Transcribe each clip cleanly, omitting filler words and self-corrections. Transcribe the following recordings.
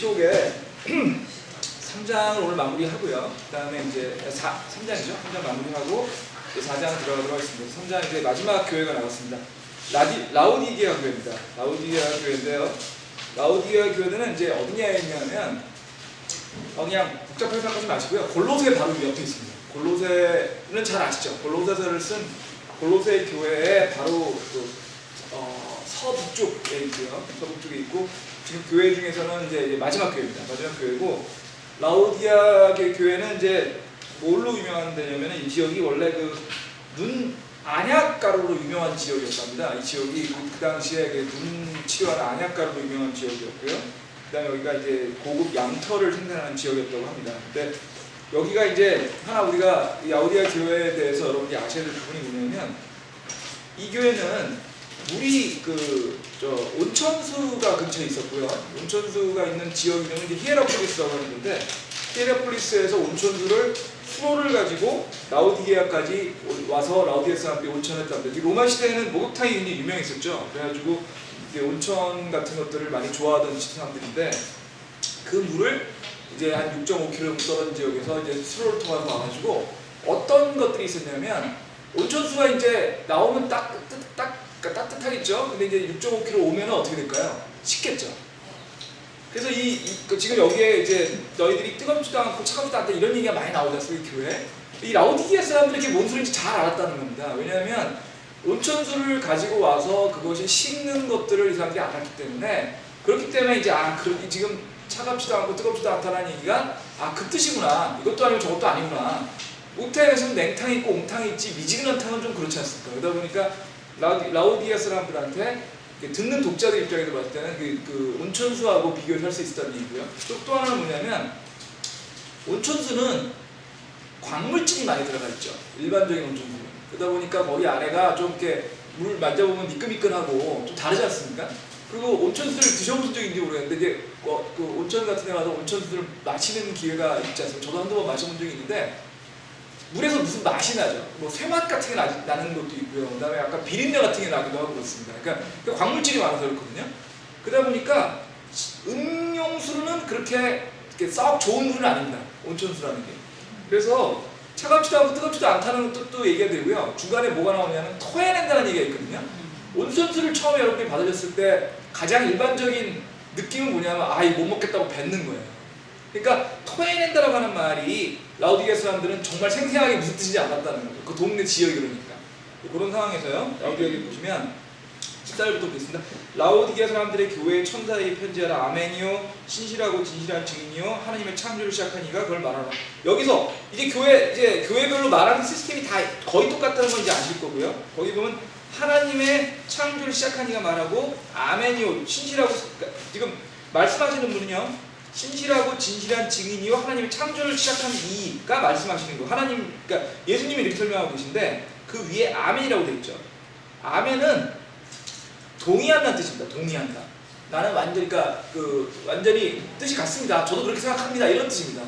계시록에 3장을 오늘 마무리하고요. 그 다음에 이제 3장이죠. 3장 마무리하고 4장 들어가도록 하겠습니다. 3장 이제 마지막 교회가 나왔습니다. 라오디게아 교회입니다. 라오디게아 교회인데요. 라오디게아 교회는 이제 어디냐에 있냐면 그냥 복잡하게 생각하지 마시고요. 골로새 바로 옆에 있습니다. 골로새는 잘 아시죠? 골로새서를 쓴 골로새 교회에 바로 서북쪽에 있고요. 서북쪽에 있고 지금 교회 중에서는 이제 마지막 교회입니다. 마지막 교회고 라오디게아 교회는 이제 뭘로 유명한 데냐면 이 지역이 원래 눈 안약가루로 유명한 지역이었답니다. 이 지역이 그 당시에 눈 치료하는 안약가루로 유명한 지역이었고요. 그다음에 여기가 이제 고급 양털을 생산하는 지역이었다고 합니다. 근데 여기가 이제 하나 우리가 이 라오디게아 교회에 대해서 여러분들이 아셔야 될 부분이 뭐냐면 이 교회는 물이 온천수가 근처에 있었고요. 온천수가 있는 지역 이름은 이제 히에라폴리스라고 하는 건데 히에라폴리스에서 온천수를 수로를 가지고 라오디게아까지 와서 라오디게아 사람들이 온천했답니다. 로마 시대에는 목욕탕이 굉장히 유명했었죠. 그래가지고 이제 온천 같은 것들을 많이 좋아하던 사람들인데 그 물을 이제 한 6.5km 떨어진 지역에서 이제 수로를 통해서 와가지고 어떤 것들이 있었냐면 온천수가 이제 나오면 따뜻하겠죠. 근데 이제 6.5km 오면은 어떻게 될까요? 식겠죠. 그래서 지금 여기에 이제 너희들이 뜨겁지도 않고 차갑지도 않다 이런 얘기가 많이 나오지 않습니까? 이 교회. 이 라오디게아 사람들이 이게 뭔 소리인지 잘 알았다는 겁니다. 왜냐하면 온천수를 가지고 와서 그것이 식는 것들을 이 사람들이 알았기 때문에 그렇기 때문에 이제 지금 차갑지도 않고 뜨겁지도 않다는 얘기가 그 뜻이구나. 이것도 아니고 저것도 아니구나. 옥탕에서는 냉탕이 있고 옹탕이 있지 미지근한 탕은 좀 그렇지 않습니까? 그러다 보니까 라오디게아 사람들한테 듣는 독자들 입장에서 봤을 때는 그 온천수하고 비교를 할 수 있었다는 얘기고요. 또 하나는 뭐냐면 온천수는 광물질이 많이 들어가 있죠. 일반적인 온천수는. 그러다 보니까 거기 안에가 좀 이렇게 물 만져보면 미끈미끈하고 좀 다르지 않습니까? 그리고 온천수를 드셔보신 적인지 모르겠는데 이제 그 온천 같은 데 가서 온천수를 마시는 기회가 있지 않습니까? 저도 한두 번 마셔본 적이 있는데 물에서 무슨 맛이 나죠. 뭐 쇠맛 같은 게 나는 것도 있고요. 그 다음에 약간 비린내 같은 게 나기도 하고 그렇습니다. 그러니까 광물질이 많아서 그렇거든요. 그러다 보니까 음용수로는 그렇게 썩 좋은 물은 아닙니다. 온천수라는 게. 그래서 차갑지도 않고 뜨겁지도 않다는 뜻도 얘기가 되고요. 중간에 뭐가 나오냐면 토해낸다는 얘기가 있거든요. 온천수를 처음에 여러분이 받으셨을 때 가장 일반적인 느낌은 뭐냐면 이거 못 먹겠다고 뱉는 거예요. 그러니까 토해낸다라고 하는 말이 라오디게아 사람들은 정말 생생하게 무슨 뜻인지 알았다는 거죠. 그 동네 지역이 그러니까. 그런 상황에서요. 라오디게아 보시면 14절부터 보겠습니다. 라오디게아 사람들의 교회의 천사에게 편지하라. 아멘이요 신실하고 진실한 증인이요 하나님의 창조를 시작한 이가 그걸 말하라. 여기서 이제 교회별로 말하는 시스템이 다 거의 똑같다는 건 이제 아실 거고요. 거기 보면 하나님의 창조를 시작한 이가 말하고 아멘이요 신실하고 지금 말씀하시는 분은요. 신실하고 진실한 증인이요 하나님의 창조를 시작한 이가 말씀하시는 거. 그러니까 예수님이 이렇게 설명하고 계신데 그 위에 아멘이라고 되어 있죠. 아멘은 동의한다는 뜻입니다. 동의한다. 나는 완전히 뜻이 같습니다. 저도 그렇게 생각합니다. 이런 뜻입니다.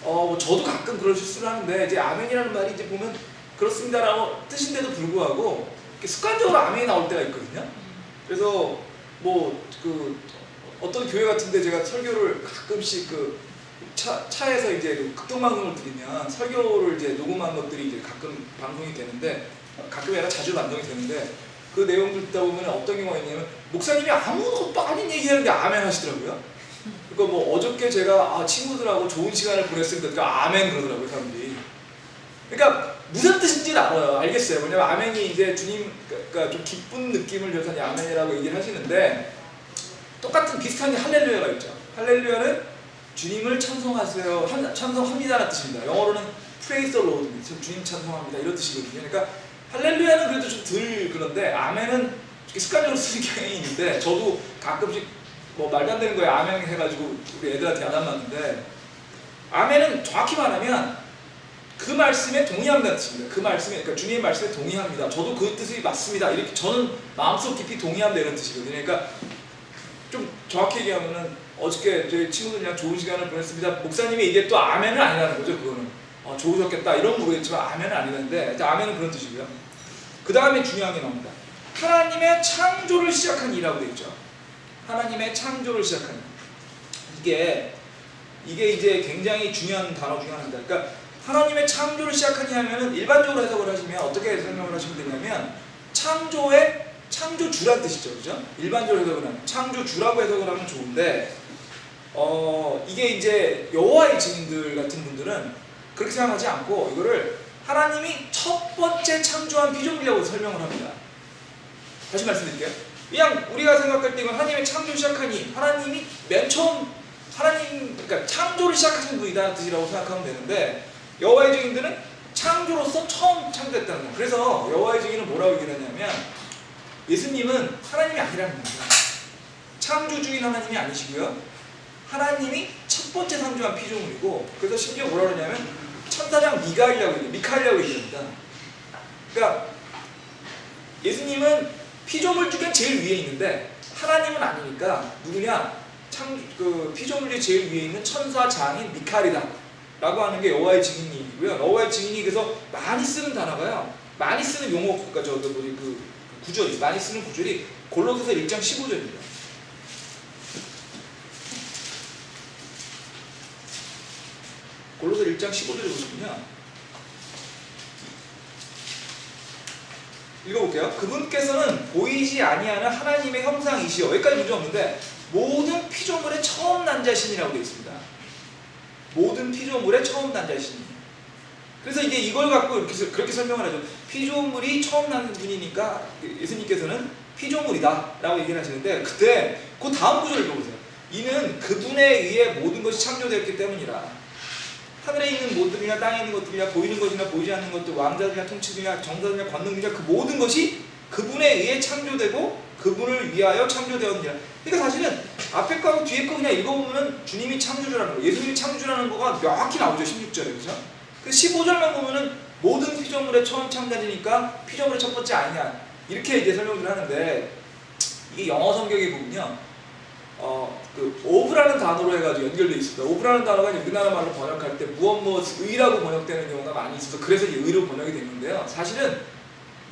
저도 가끔 그런 실수를 하는데 이제 아멘이라는 말이 이제 보면 그렇습니다라고 뜻인데도 불구하고 습관적으로 아멘이 나올 때가 있거든요. 그래서 어떤 교회 같은데 제가 설교를 가끔씩 차에서 이제 극동방송을 들으면 설교를 이제 녹음한 것들이 이제 가끔 방송이 되는데 가끔이 아니라 자주 방송이 되는데 그 내용들 듣다 보면 어떤 경우가 있냐면 목사님이 아무것도 아닌 얘기하는데 아멘 하시더라고요. 그러니까 어저께 제가 친구들하고 좋은 시간을 보냈습니다. 그러니까 아멘 그러더라고요 사람들이. 그러니까 무슨 뜻인지는 알아요. 알겠어요. 왜냐면 아멘이 이제 주님 그러니까 좀 기쁜 느낌을 줘서 아멘이라고 얘기를 하시는데 똑같은 비슷한 게 할렐루야가 있죠. 할렐루야는 주님을 찬송하세요. 찬송합니다라는 뜻입니다. 영어로는 praise the Lord, 주님 찬송합니다 이런 뜻이거든요. 그러니까 할렐루야는 그래도 좀 덜 그런데 아멘은 습관적으로 쓰는 경향이 있는데 저도 가끔씩 말도 안 되는 거에 아멘 해가지고 우리 애들한테 야단 맞는데 아멘은 정확히 말하면 그 말씀에 동의한다는 뜻입니다. 그 말씀에 그러니까 주님의 말씀에 동의합니다. 저도 그 뜻이 맞습니다. 이렇게 저는 마음속 깊이 동의한다 이런 뜻이거든요. 그러니까 좀 정확히 얘기하면은 어저께 저희 친구들이랑 좋은 시간을 보냈습니다. 목사님이 이게 또 아멘은 아니라는 거죠. 그거는 좋으셨겠다 이런 모르겠지만 아멘은 아니는데 아멘은 그런 뜻이고요. 그 다음에 중요한 게 나옵니다. 하나님의 창조를 시작한 이라고 되어 있죠. 하나님의 창조를 시작한 이. 이게 이제 굉장히 중요한 단어 중 하나입니다. 그러니까 하나님의 창조를 시작하니 하면은 일반적으로 해석을 하시면 어떻게 설명을 하시면 되냐면 창조의 창조주란 뜻이죠, 그죠? 일반적으로 해석을 하면 창조주라고 해석을 하면 좋은데 이게 이제 여호와의 증인들 같은 분들은 그렇게 생각하지 않고 이거를 하나님이 첫 번째 창조한 피조물이라고 설명을 합니다. 다시 말씀드릴게요. 그냥 우리가 생각할 때 이건 하나님의 창조 시작하니 하나님이 맨 처음 그러니까 창조를 시작하신 분이다는 뜻이라고 생각하면 되는데 여호와의 증인들은 창조로서 처음 창조했다는 거예요. 그래서 여호와의 증인은 뭐라고 얘기를 하냐면 예수님은 하나님이 아니라는 겁니다. 창조주인 하나님이 아니시고요. 하나님이 첫 번째 창조한 피조물이고 그래서 심지어 뭐라고 그러냐면 천사장 미카엘이라고 얘기합니다. 그러니까 예수님은 피조물 중에 제일 위에 있는데 하나님은 아니니까 누구냐? 피조물 중에 제일 위에 있는 천사장인 미카엘이다 라고 하는 게 여호와의 증인이고요. 여호와의 증인이 그래서 많이 쓰는 단어가요. 많이 쓰는 용어, 그러니까 그 구절이 많이 쓰는 구절이 골로새서 1장 15절입니다. 골로새 1장 15절을 보시면요. 읽어볼게요. 그분께서는 보이지 아니하는 하나님의 형상이시여. 여기까지 문제 없는데 모든 피조물의 처음 난 자신이라고 되어 있습니다. 모든 피조물의 처음 난 자신이. 그래서 이제 이걸 갖고 그렇게 설명을 하죠. 피조물이 처음 난 분이니까 예수님께서는 피조물이다 라고 얘기를 하시는데 그때 그 다음 구절 읽어보세요. 이는 그분에 의해 모든 것이 창조되었기 때문이라. 하늘에 있는 모든이나 땅에 있는 것들이나 보이는 것이나 보이지 않는 것들, 왕자들이나 통치들이나 정사들이나 권능들이나 그 모든 것이 그분에 의해 창조되고 그분을 위하여 창조되었느니라. 그러니까 사실은 앞에 거하고 뒤에 거 그냥 읽어보면은 주님이 창조주라는 거, 예수님이 창조주라는 거가 명확히 나오죠. 16절에. 그죠? 그 15절만 보면은 모든 피조물의 처음 창조자니까 피조물의 첫 번째 아니냐. 이렇게 이제 설명을 하는데 이게 영어 성경에 보면요. 그 오브라는 단어로 해가지고 연결되어 있습니다. 오브라는 단어가 우리나라 말로 번역할 때 무엇 의라고 번역되는 경우가 많이 있어서 그래서 의로 번역이 되는데요. 사실은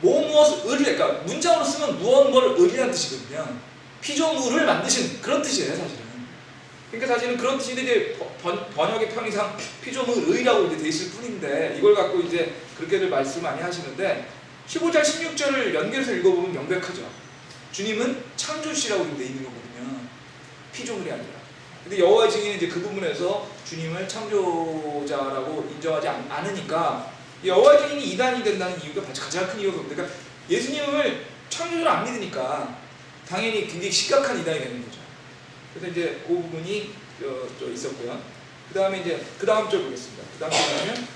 무엇을 그러니까 문장으로 쓰면 무엇 의라는 뜻이거든요. 피조물을 만드신 그런 뜻이에요, 사실은. 그러니까 사실은 그런 뜻인데 이제 번역의 편의상 피조물의라고 이제 돼 있을 뿐인데 이걸 갖고 이제 그렇게들 말씀 많이 하시는데 15절, 16절을 연결해서 읽어보면 명백하죠. 주님은 창조주시라고 돼 있는 거거든요. 피조물이 아니라. 근데 여호와의 증인은 이제 그 부분에서 주님을 창조자라고 인정하지 않으니까 여호와의 증인이 이단이 된다는 이유가 가장 큰 이유가 그러니까 예수님을 창조주를 안 믿으니까 당연히 굉장히 심각한 이단이 되는 거죠. 그래서 이제 그 부분이 있었고요. 그 다음에 이제 그 다음 절 보겠습니다. 그 다음 절은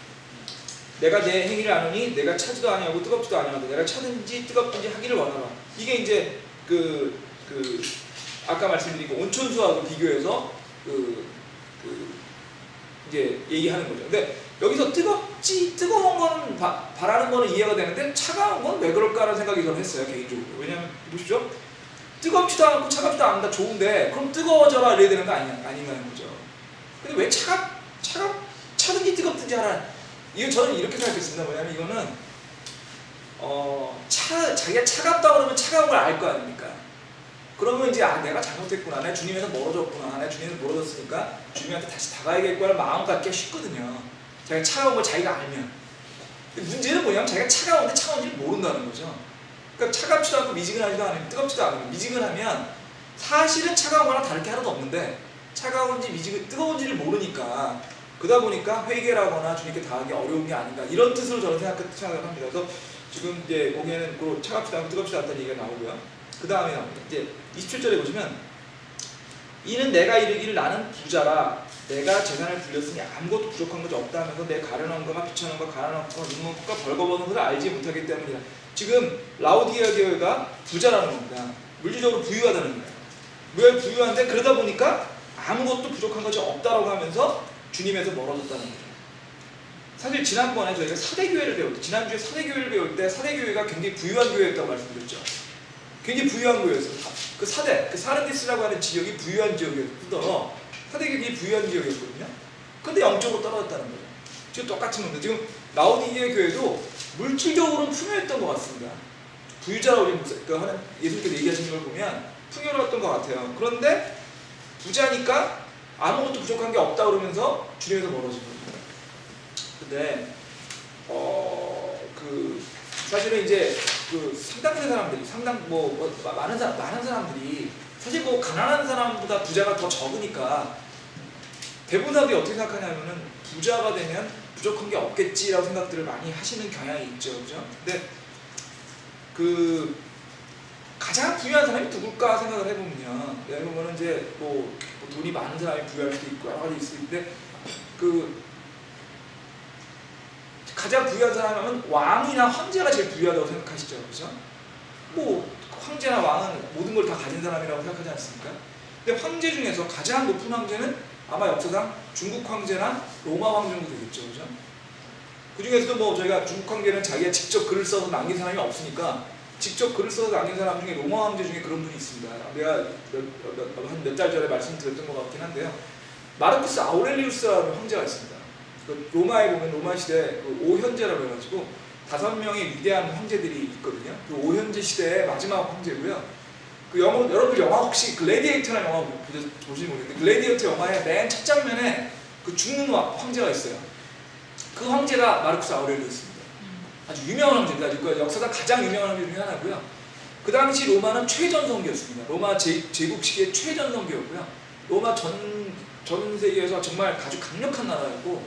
내가 내 행위를 아노니 내가 차지도 아니하고 뜨겁지도 아니하고 내가 차든지 뜨겁든지 하기를 원하라. 이게 이제 아까 말씀드린 그 온천수하고 비교해서 이제 얘기하는 거죠. 근데 여기서 뜨거운 건 바라는 거는 이해가 되는데 차가운 건 왜 그럴까라는 생각이 저는 했어요, 개인적으로. 왜냐면 보십시오. 뜨겁지도 않고 차갑지도 않다 좋은데 그럼 뜨거워져라 이래야 되는 거 아닌가는 거죠. 근데 왜 차든지 뜨겁든지 하라. 이거 저는 이렇게 생각했습니다. 뭐냐면 이거는 자기가 차갑다 그러면 차가운 걸 알 거 아닙니까? 그러면 이제 내가 잘못했구나, 내가 주님에서 멀어졌구나, 내가 주님에서 멀어졌으니까 주님한테 다시 다가야겠구나 마음 갖기가 쉽거든요. 자기가 차가운 걸 자기가 알면. 근데 문제는 뭐냐면 자기가 차가운데 차가운지를 모른다는 거죠. 그러니까 차갑지도 않고 미지근하지도 않으면 뜨겁지도 않으면 미지근하면 사실은 차가운 거랑 다를 게 하나도 없는데 차가운지 뜨거운지를 모르니까 그러다 보니까 회개라거나 주님께 다하기 어려운 게 아닌가 이런 뜻으로 저는 생각을 합니다. 그래서 지금 이제 거기에는 차갑지도 않고 뜨겁지도 않다는 얘기가 나오고요. 그 다음에 나옵니다. 이제 27절에 보시면 이는 내가 이르기를 나는 부자라 내가 재산을 불렸으니 아무것도 부족한 것이 없다 하면서 내 가련한 것과 비천한 것 가난한 것과 눈먼 것과 벌거벗은 것을 알지 못하기 때문이라. 지금 라오디게아 교회가 부자라는 겁니다. 물질적으로 부유하다는 거예요. 왜 부유한데 그러다 보니까 아무것도 부족한 것이 없다라고 하면서 주님에서 멀어졌다는 거죠. 사실 지난번에 저희가 사대교회를 배울 때 지난주에 사대교회를 배울 때 사대교회가 굉장히 부유한 교회였다고 말씀드렸죠. 굉장히 부유한 교회였어요. 그 사르디스라고 하는 지역이 부유한 지역이었고 사대교회가 굉장히 부유한 지역이었거든요. 근데 영적으로 떨어졌다는 거예요. 지금 똑같은 건데 지금 라오디게아 교회도 물질적으로는 풍요했던 것 같습니다. 부유자라고 예수님께서 얘기하시는 걸 보면 풍요로웠던 것 같아요. 그런데 부자니까 아무것도 부족한 게 없다 그러면서 주님에서 멀어지거든요. 근데 그 사실은 이제 그 상당수의 사람들이 많은 사람들이 사실 뭐 가난한 사람보다 부자가 더 적으니까 대부분 사람들이 어떻게 생각하냐면은 부자가 되면 부족한 게 없겠지라고 생각들을 많이 하시는 경향이 있죠, 그죠? 근데 그 가장 부유한 사람이 누굴까 생각을 해보면요, 예를 들면 이제 뭐 돈이 많은 사람이 부유할 수도 있고 여러 가지 있을 수 있는데 그 가장 부유한 사람은 왕이나 황제가 제일 부유하다고 생각하시죠, 그죠? 뭐 황제나 왕은 모든 걸 다 가진 사람이라고 생각하지 않습니까? 근데 황제 중에서 가장 높은 황제는 아마 역사상 중국 황제나 로마 황제 정도 되겠죠, 그죠? 그 중에서도 뭐 저희가 중국 황제는 자기가 직접 글을 써서 남긴 사람이 없으니까 직접 글을 써서 남긴 사람 중에 로마 황제 중에 그런 분이 있습니다. 내가 한 몇 달 전에 말씀드렸던 것 같긴 한데요. 마르쿠스 아우렐리우스라는 황제가 있습니다. 그 로마에 보면 로마 시대 그 오현제라고 해가지고 5명의 위대한 황제들이 있거든요. 그 오현제 시대의 마지막 황제고요. 그 여러분들 영화 혹시 글래디에이터라는 영화 보시지 모르겠는데 글래디에이터 영화의 맨 첫 장면에 그 죽는 황제가 있어요. 그 황제가 마르쿠스 아우렐리우스입니다. 아주 유명한 황제입니다. 역사상 가장 유명한 황제 중에 하나고요. 그 당시 로마는 최전성기였습니다. 로마 제국 시기의 최전성기였고요. 로마 전 세계에서 정말 아주 강력한 나라였고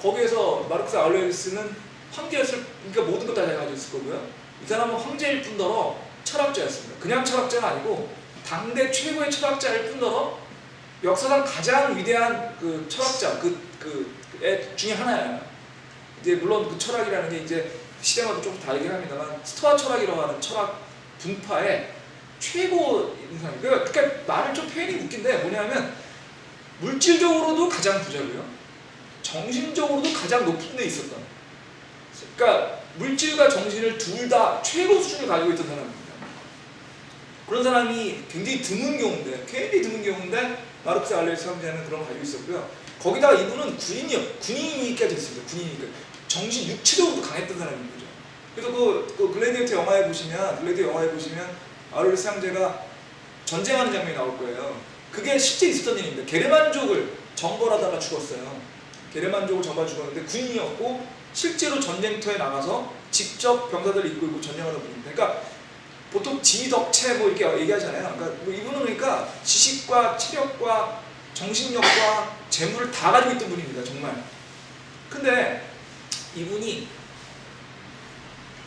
거기에서 마르쿠스 아우렐리우스는 황제였을, 그러니까 모든 것 다 가지고 있을 거고요. 이 사람은 황제일 뿐더러 철학자였습니다. 그냥 철학자가 아니고 당대 최고의 철학자일 뿐더러 역사상 가장 위대한 그 철학자 중에 하나예요. 이제 물론 그 철학이라는 게 이제 시대마다 조금 다르긴 합니다만 스토아 철학이라고 하는 철학 분파의 최고인 사람이에요. 그러니까 말을 좀 표현이 웃긴데 뭐냐면 물질적으로도 가장 부자고요. 정신적으로도 가장 높은 데 있었던. 그러니까 물질과 정신을 둘 다 최고 수준을 가지고 있던 사람입니다. 그런 사람이 굉장히 드문 경우인데 마르쿠스 아우렐리우스 황제는 그런 거 가지고 있었고요. 거기다가 이분은 군인이니까 됐습니다. 군인이니까 정신 육체적으로도 강했던 사람인 거죠. 그래서 그 글래디에이터 영화에 보시면 아우렐리우스 황제가 전쟁하는 장면이 나올 거예요. 그게 실제 있었던 일입니다. 게르만족을 정벌하다가 죽었어요. 게르만족을 정벌 죽었는데 군인이었고 실제로 전쟁터에 나가서 직접 병사들을 이끌고 전쟁하는 분입니다. 그러니까 보통 지덕체 뭐 이렇게 얘기하잖아요. 그러니까 뭐 이분은 그러니까 지식과 체력과 정신력과 재물을 다 가지고 있던 분입니다. 정말. 근데 이분이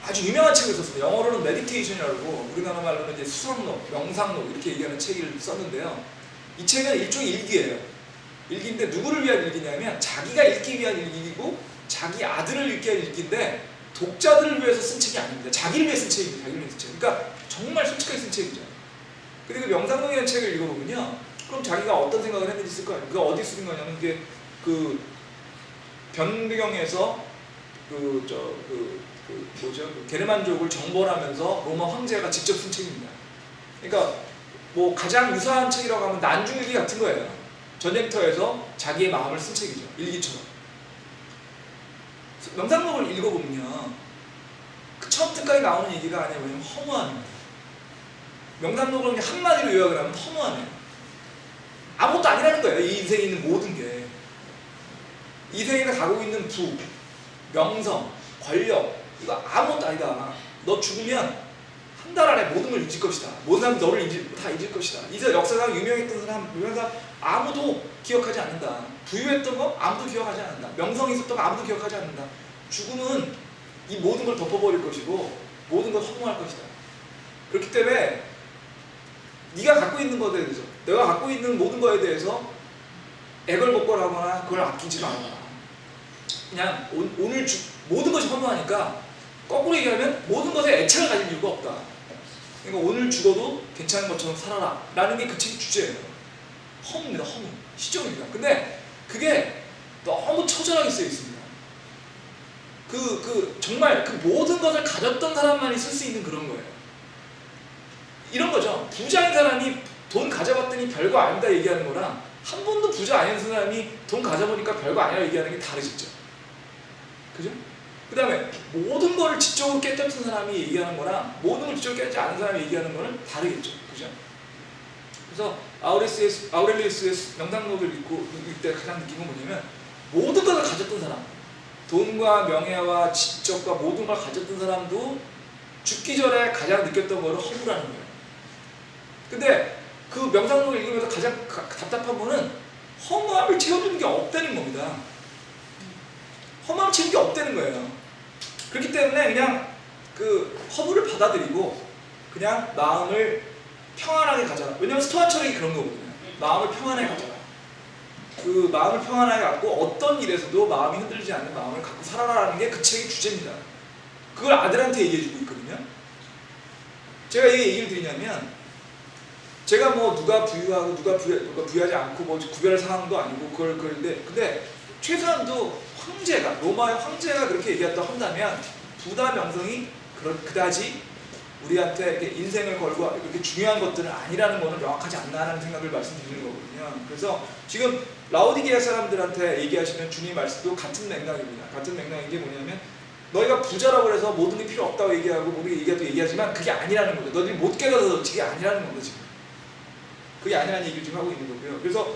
아주 유명한 책을 썼습니다. 영어로는 메디테이션이라고 우리나라 말로는 이제 수상록, 명상록 이렇게 얘기하는 책을 썼는데요. 이 책은 일종의 일기예요. 일기인데 누구를 위한 일기냐면 자기가 읽기 위한 일기이고 자기 아들을 읽기 위한 일기인데 독자들을 위해서 쓴 책이 아닙니다. 자기를 위해 쓴 책입니다. 자기를 위해 쓴 책. 그러니까 정말 솔직하게 쓴 책이죠. 그리고 명상록이라는 책을 읽어보면요. 그럼 자기가 어떤 생각을 했는지 쓸 거예요. 그가 어디 쓰는 거냐면 이게 그 변경에서 게르만족을 정벌하면서 로마 황제가 직접 쓴 책입니다. 그러니까 뭐 가장 유사한 책이라고 하면 난중일기 같은 거예요. 전쟁터에서 자기의 마음을 쓴 책이죠. 일기처럼. 명상록을 읽어보면요. 그 처음부터까지 나오는 얘기가 아니라 왜냐면 허무함입니다. 명상록을 그냥 한마디로 요약을 하면 허무함이에요. 아무것도 아니라는 거예요. 이 인생에 있는 모든 게. 이 인생에 가지고 있는 부, 명성, 권력 이거 아무것도 아니다. 너 죽으면 한 달 안에 모든 걸 잊을 것이다. 모든 사람이 너를 다 잊을 것이다. 이제 역사상 유명했던 사람 아무도 기억하지 않는다. 부유했던 거 아무도 기억하지 않는다. 명성이 있었던 거 아무도 기억하지 않는다. 죽음은 이 모든 걸 덮어버릴 것이고 모든 걸 허무할 것이다. 그렇기 때문에 네가 갖고 있는 것에 대해서 내가 갖고 있는 모든 것에 대해서 애걸복걸하거나 그걸 아끼지 말아라. 그냥 오늘 모든 것이 허무하니까 거꾸로 얘기하면 모든 것에 애착을 가질 이유가 없다. 그러니까 오늘 죽어도 괜찮은 것처럼 살아라 라는 게 그 책의 주제예요. 허무입니다. 허무. 시점입니다. 근데 그게 너무 처절하게 쓰여 있습니다. 정말 그 모든 것을 가졌던 사람만이 쓸 수 있는 그런 거예요. 이런 거죠. 부자인 사람이 돈 가져봤더니 별거 아니다 얘기하는 거랑 한 번도 부자 아닌 사람이 돈 가져보니까 별거 아니라 얘기하는 게 다르겠죠. 그죠? 그 다음에 모든 거를 지적으로 깨뜨린 사람이 얘기하는 거랑 모든 걸 지적으로 깨뜨리지 않은 사람이 얘기하는 거는 다르겠죠. 그죠? 그래서 아우렐리우스의 명상록을 읽고 읽을 때 가장 느낀 건 뭐냐면 모든 것을 가졌던 사람, 돈과 명예와 지적과 모든 걸 가졌던 사람도 죽기 전에 가장 느꼈던 거는 허무라는 거예요. 근데 그 명상록을 읽으면서 가장 답답한 거는 허무함을 채워주는 게 없다는 겁니다. 허무함을 채우는 게 없다는 거예요. 그렇기 때문에 그냥 그 허무를 받아들이고 그냥 마음을 평안하게 가져라. 왜냐면 스토아 철학이 그런 거거든요. 마음을 평안하게 가져라. 그 마음을 평안하게 갖고 어떤 일에서도 마음이 흔들리지 않는 마음을 갖고 살아라라는 게 그 책의 주제입니다. 그걸 아들한테 얘기해주고 있거든요. 제가 이 얘기를 드리냐면 제가 뭐 누가 부유하고 누가 부유하지 않고 뭐 구별할 상황도 아니고 그걸 그런데 근데 최소한도 황제가 로마의 황제가 그렇게 얘기했다 한다면 부다 명성이 그다지 우리한테 이렇게 인생을 걸고 이렇게 중요한 것들은 아니라는 거는 명확하지 않나라는 생각을 말씀드리는 거거든요. 그래서 지금 라오디게아 사람들한테 얘기하시는 주님 말씀도 같은 맥락입니다. 같은 맥락인 게 뭐냐면 너희가 부자라고 해서 모든 게 필요 없다고 얘기하고 모든 게 얘기하지만 그게 아니라는 거죠. 너희들이 못 깨달아서 그게 아니라는 거죠. 지금 그게 아니라는 얘기를 지금 하고 있는 거고요. 그래서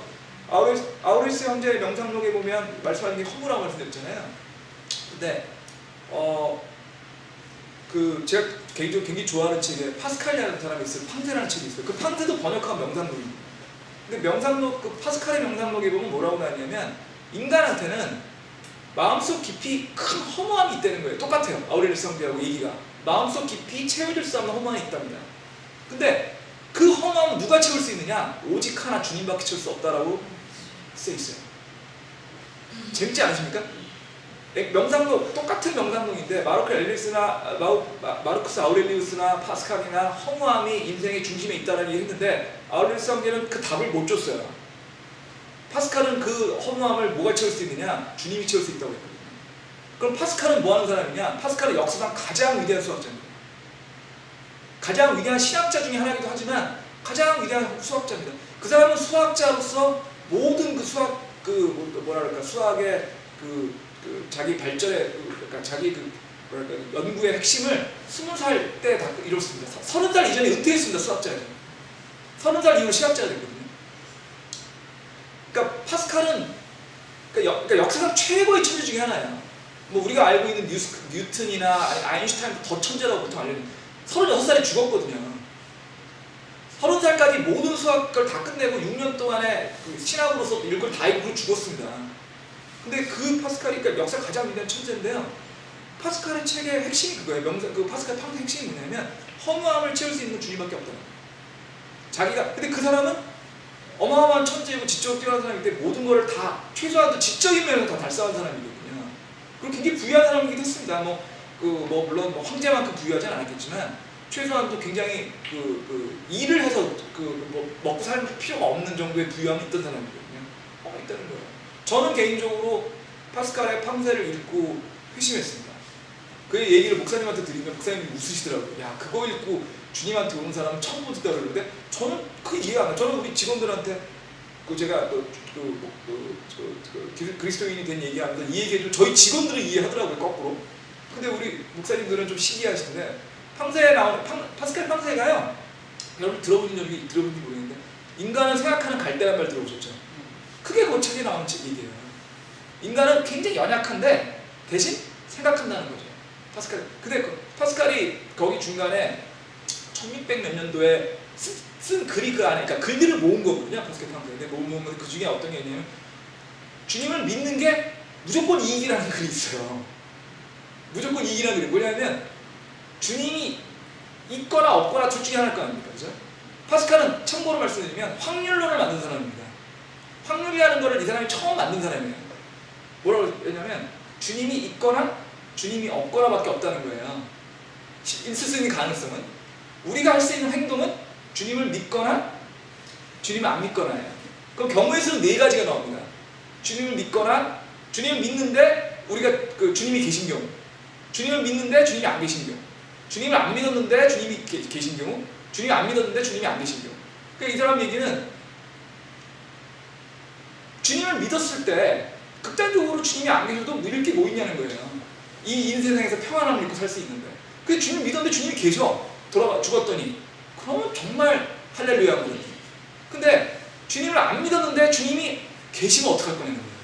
아우레스 형제의 명상록에 보면 말씀하는 게 허무라고 말씀드렸잖아요. 근데 제가 개인적으로 굉장히 좋아하는 책에 파스칼이라는 사람이 있어요. 팡세라는 책이 있어요. 그 팡세도 번역한 명상록입니다. 근데 명상록 그 파스칼의 명상록에 보면 뭐라고 나왔냐면 인간한테는 마음속 깊이 큰 허무함이 있다는 거예요. 똑같아요. 아우렐리우스 형제하고 얘기가 마음속 깊이 채워질 수 없는 허무함이 있답니다. 근데 그 허무함은 누가 채울 수 있느냐? 오직 하나 주님밖에 채울 수 없다라고 써 있어요. 재밌지 않으십니까? 명상록 똑같은 명상록인데 마르쿠스 아우렐리우스나 파스칼이나 허무함이 인생의 중심에 있다는 얘기를 했는데 아우렐리우스 형제는 그 답을 못 줬어요. 파스칼은 그 허무함을 뭐가 채울 수 있느냐? 주님이 채울 수 있다고 했거든요. 그럼 파스칼은 뭐 하는 사람이냐? 파스칼은 역사상 가장 위대한 수학자입니다. 가장 위대한 신학자 중에 하나이기도 하지만 가장 위대한 수학자입니다. 그 사람은 수학자로서 모든 그 수학 수학의 자기 발전의 그러니까 자기 연구의 핵심을 20살 때 다 이뤘습니다. 30살 이전에 은퇴했습니다. 수학자예요. 30살 이후로 시학자가 됐거든요. 그러니까 파스칼은 그러니까 역사상 최고의 천재 중에 하나예요. 뭐 우리가 알고 있는 뉴턴이나 아인슈타인보다 더 천재라고 보통 알려요. 36살에 죽었거든요. 30살까지 모든 수학을 다 끝내고 6년 동안에 그 신학으로서 이걸 다 읽고 죽었습니다. 근데 그 파스칼이 그러니까 역사 가장 위대한 천재인데요. 파스칼의 책의 핵심이 그거예요. 그 파스칼 팡의 핵심이 뭐냐면 허무함을 채울 수 있는 건 주님밖에 없다는 거예요. 자기가 근데 그 사람은 어마어마한 천재이고 지적으로 뛰어난 사람인데 모든 거를 다 최소한도 지적인 면에서 다 달성한 사람이거든요. 그리고 굉장히 부유한 사람이기도 했습니다. 물론 황제만큼 부유하진 않았겠지만 최소한도 굉장히 일을 해서 먹고 살 필요가 없는 정도의 부유함이 있던 사람이거든요. 있다는 거예요. 저는 개인적으로 파스칼의 팡세를 읽고 회심했습니다. 그 얘기를 목사님한테 드리면 목사님이 웃으시더라고요. 야, 그거 읽고 주님한테 오는 사람은 처음 보셨다 그러는데 저는 그 이해가 안 가요. 저는 우리 직원들한테 제가 그리스도인이 된 얘기하면서 이 얘기를 저희 직원들은 이해하더라고요. 거꾸로. 근데 우리 목사님들은 좀 신기하신데 팡세에 나오는 파스칼 팡세가요. 여러분 들어본지 모르겠는데 인간은 생각하는 갈대란 말 들어보셨죠? 그게 그 책에 나오는 얘기예요. 인간은 굉장히 연약한데 대신 생각한다는 거죠. 파스칼. 근데 파스칼이 거기 중간에 1600 몇 년도에 쓴 글이 그 안에, 그러니까 글들을 모은 거거든요. 파스칼 팡세. 근데 모은 거 그 중에 어떤 게 있냐면 주님을 믿는 게 무조건 이익이라는 글이 있어요. 무조건 이익이라는 글이 뭐냐면 주님이 있거나 없거나 둘 중에 하나일 거 아닙니까? 그죠? 파스칼은 참고로 말씀드리면 확률론을 만든 사람입니다. 확률이라는 거를 이 사람이 처음 만든 사람이에요. 뭐라고 했냐면 주님이 있거나 주님이 없거나 밖에 없다는 거예요. 있을 수 있는 가능성은 우리가 할 수 있는 행동은 주님을 믿거나 주님을 안 믿거나예요. 그럼 경우의 수는 4가지가 나옵니다. 주님을 믿거나 주님을 믿는데 우리가 주님이 계신 경우, 주님을 믿는데 주님이 안 계신 경우, 주님을 안 믿었는데 주님이 계신 경우, 주님이 안 믿었는데 주님이 안 계신 경우. 그러니까 이 사람 얘기는 주님을 믿었을 때 극단적으로 주님이 안 계셔도 믿을 게 뭐 있냐는 거예요. 이 인세상에서 평안함을 믿고 살 수 있는데 그 주님 믿었는데 주님이 계셔. 죽었더니 그러면 정말 할렐루야 거든요. 근데 주님을 안 믿었는데 주님이 계시면 어떡할 거냐는 거예요.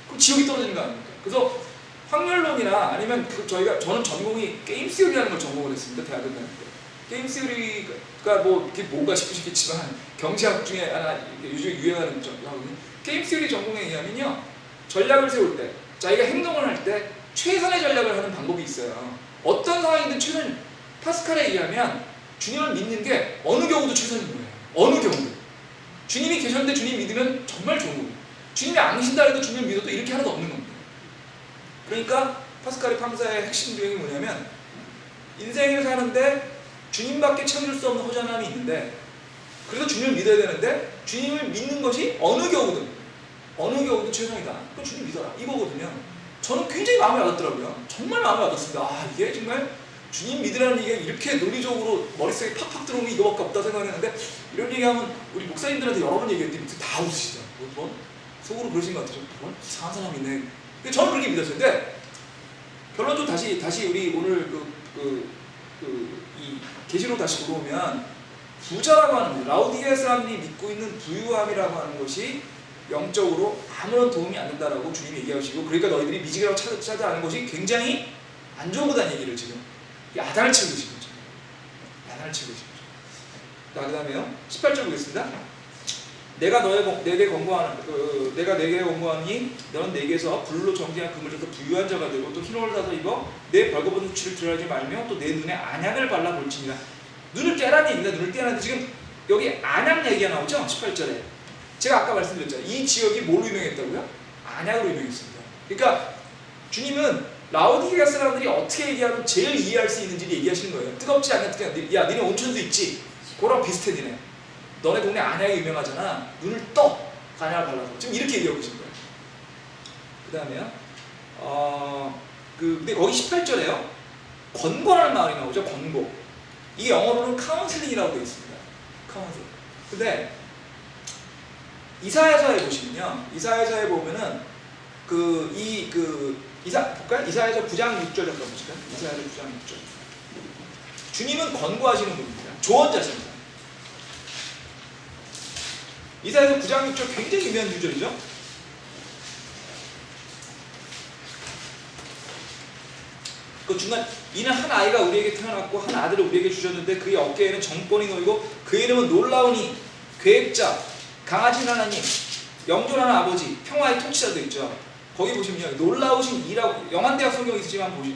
그럼 지옥이 떨어지는 거 아닙니까? 그래서 확률론이나 아니면 저는 전공이 게임 시어리라는 걸 전공을 했습니다. 대학을 다닐 때. 게임 시어리가 뭐 이게 뭔가 싶으시겠지만 경제학 중에 하나 요즘 유행하는 전공이거든요. 게임 시어리 전공에 의하면요, 전략을 세울 때, 자기가 행동을 할 때 최선의 전략을 하는 방법이 있어요. 어떤 상황이든 최선. 파스칼에 의하면 주님을 믿는 게 어느 경우도 최선인 거예요. 어느 경우도. 주님이 계셨는데 주님 믿으면 정말 좋은 거예요. 주님이 안 계신다 해도 주님을 믿어도 이렇게 하나도 없는 겁니다. 그러니까 파스칼의 탐사의 핵심 유형이 뭐냐면, 인생을 사는데 주님밖에 채워줄 수 없는 허전함이 있는데, 그래서 주님을 믿어야 되는데 주님을 믿는 것이 어느 경우든 최선이다. 그럼 주님 믿어라, 이거거든요. 저는 굉장히 마음에 와닿더라고요. 정말 마음에 와닿습니다. 아, 이게 정말 주님 믿으라는 얘기가 이렇게 논리적으로 머릿속에 팍팍 들어오는 게 이거밖에 없다 생각했는데, 이런 얘기하면 우리 목사님들한테 여러 번 얘기했더니 다 웃으시죠. 뭐 속으로 그러신 것 같아요. 뭐 이상한 사람이 있네. 근데 저는 그렇게 믿었는데, 결론적으로 다시 우리 오늘 이 계시록 다시 돌아오면, 부자라고 하는 것, 라오디게아 사람들이 믿고 있는 부유함이라고 하는 것이 영적으로 아무런 도움이 안 된다라고 주님이 얘기하시고, 그러니까 너희들이 미지기라고 찾지 않은 것이 굉장히 안 좋은 거다는 얘기를 지금 야단을 치고 계신 거죠. 야단을 치고 계신 거죠. 그 다음에요, 18절 보겠습니다. 내가 내게 권고하니 너는 내게서 불로 정직한 금을 줘서 부유한 자가 되고, 또 흰 옷을 사서 입어 내 벌거벗은 수치를 드러내지 말며, 또 내 눈에 안약을 발라 볼지니라. 눈을 떼라는 얘기입니다. 눈을 떼라는데 지금 여기 안약 얘기가 나오죠? 18절에. 제가 아까 말씀드렸잖아요. 이 지역이 뭘로 유명했다고요? 안약으로 유명했습니다. 그러니까 주님은 라오디게아 사람들이 어떻게 얘기하면 제일 이해할 수 있는지를 얘기하시는 거예요. 뜨겁지 않냐, 야, 니네 온천수 있지? 그거랑 비슷해, 니네. 너네 동네 안약이 유명하잖아. 눈을 떠! 안약을 발라서. 지금 이렇게 얘기하고 계신 거예요. 그 다음에요. 근데 거기 18절에요. 권고라는 말이 나오죠. 권고. 이게 영어로는 카운슬링이라고 되어 있습니다. 카운슬링. 근데 이사야서에 보시면요. 이사야서에 보면은 볼까요? 이사야서 9장 6절 잠깐 보실까요? 이사야서 9장 6절. 주님은 권고하시는 분입니다. 조언자십니다. 이사야서 9장 6절 굉장히 유명한 구절이죠. 그 중간, 이는 한 아이가 우리에게 태어났고 한 아들을 우리에게 주셨는데 그의 어깨에는 정권이 놓이고 그의 이름은 놀라우니, 계획자, 강하신 하나님, 영존하는 아버지, 평화의 통치자도 있죠. 거기 보시면요, 놀라우신 이라고, 영한대학 성경이 있지만 보시,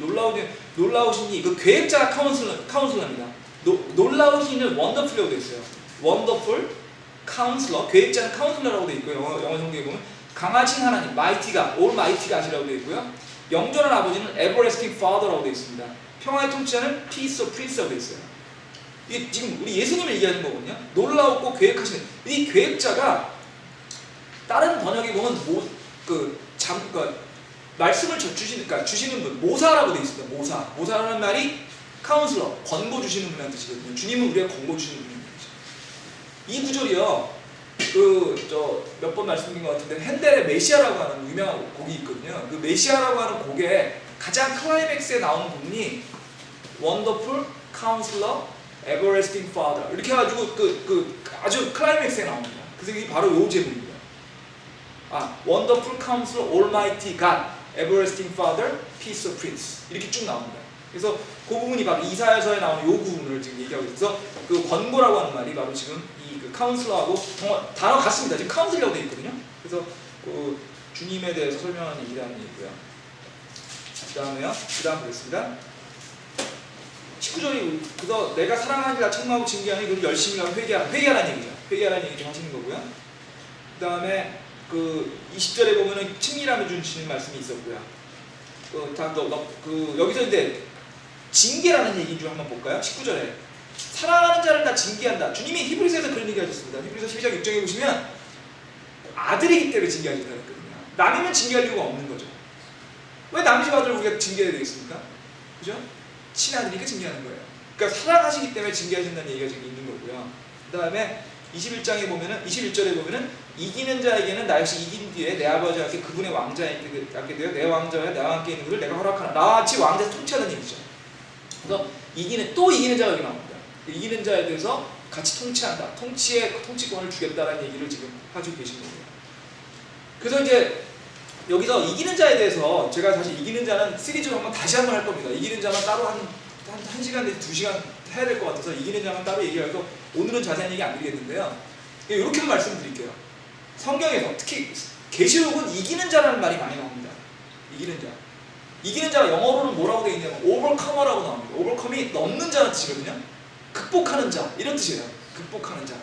놀라우신 이, 그 계획자가 카운슬러입니다. 놀라우신은 원더풀이라고 되어 있어요. 원더풀, 카운슬러, 계획자는 카운슬러라고 되어 있고요. 영어 성경에 보면 강하신 하나님, 마이티가, 올 마이티가 하시라고 되어 있고요. 영존한 아버지는 everlasting father라고 되어 있습니다. 평화의 통치자는 peace of prince라고 되어 있어요. 이게 지금 우리 예수님을 얘기하는 거거든요. 놀라웠고 계획하시는, 이 계획자가 다른 번역에 보면 말씀을 주시는 분, 모사라고 되어 있습니다. 모사라는 말이 카운슬러, 권고 주시는 분이라는 뜻이거든요. 주님은 우리가 권고 주시는 분입니다. 이 구절이요, 몇 번 말씀드린 것 같은데, 핸델의 메시아라고 하는 유명한 곡이 있거든요. 그 메시아라고 하는 곡에 가장 클라이맥스에 나오는 부분이 Wonderful Counselor, Everlasting Father 이렇게 해가지고 아주 클라이맥스에 나옵니다. 그래서 이게 바로 요 제목입니다. Wonderful Counselor, Almighty God, Everlasting Father, Peace of Prince 이렇게 쭉 나옵니다. 그래서 그 부분이 바로 이사야서에 나오는 요 부분을 지금 얘기하고 있어서, 그 권고라고 하는 말이 바로 지금 카운슬러하고 단어 같습니다. 지금 카운슬이라고 되어 있거든요. 그래서 그 주님에 대해서 설명하는 얘기라는 얘기고요. 그 다음 보겠습니다. 19절이 그래서 내가 사랑하니라 책망하고 징계하니 그를 열심히 하고 회개하라는 얘기죠. 회개하라는 얘기 좀 하시는 거고요. 그 다음에 20절에 보면은 친밀함을 주시는 말씀이 있었고요. 여기서 이제 징계라는 얘기 좀 한번 볼까요? 19절에 사랑하는 자를 다 징계한다. 주님이 히브리서에서 그런 얘기 하셨습니다. 히브리서 12장 6장에 보시면 아들이기 때문에 징계하신다 했거든요. 남이면 징계할 이유가 없는 거죠. 왜 남의 집 아들을 우리가 징계해야 되겠습니까? 그죠? 친아들이니까 징계하는 거예요. 그러니까 사랑하시기 때문에 징계하신다는 얘기가 지금 있는 거고요. 그 다음에 21절에 보면은 이기는 자에게는 나 역시 이긴 뒤에 내 아버지와 함께 그분의 왕자에 앉게 되어 내 왕자와 나와 함께 있는 것을 내가 허락하나. 나와 같이 왕자에서 통치하는 얘기죠. 그래서 이기는 자가 여기 나옵니다. 이기는 자에 대해서 같이 통치한다. 통치권을 주겠다라는 얘기를 지금 하시고 계신 거예요. 그래서 이제 여기서 이기는 자에 대해서 제가 사실 이기는 자는 시리즈로 다시 한번 할 겁니다. 이기는 자만 따로 한 1시간 내지 2시간 해야 될 것 같아서 이기는 자만 따로 얘기해서 오늘은 자세한 얘기 안 드리겠는데요. 이렇게만 말씀드릴게요. 성경에서 특히 계시록은 이기는 자라는 말이 많이 나옵니다. 이기는 자. 이기는 자가 영어로는 뭐라고 되어 있냐면 overcomer라고 나옵니다. overcome이 넘는 자는 뜻이거든요. 극복하는 자 이런 뜻이에요. 극복하는 자.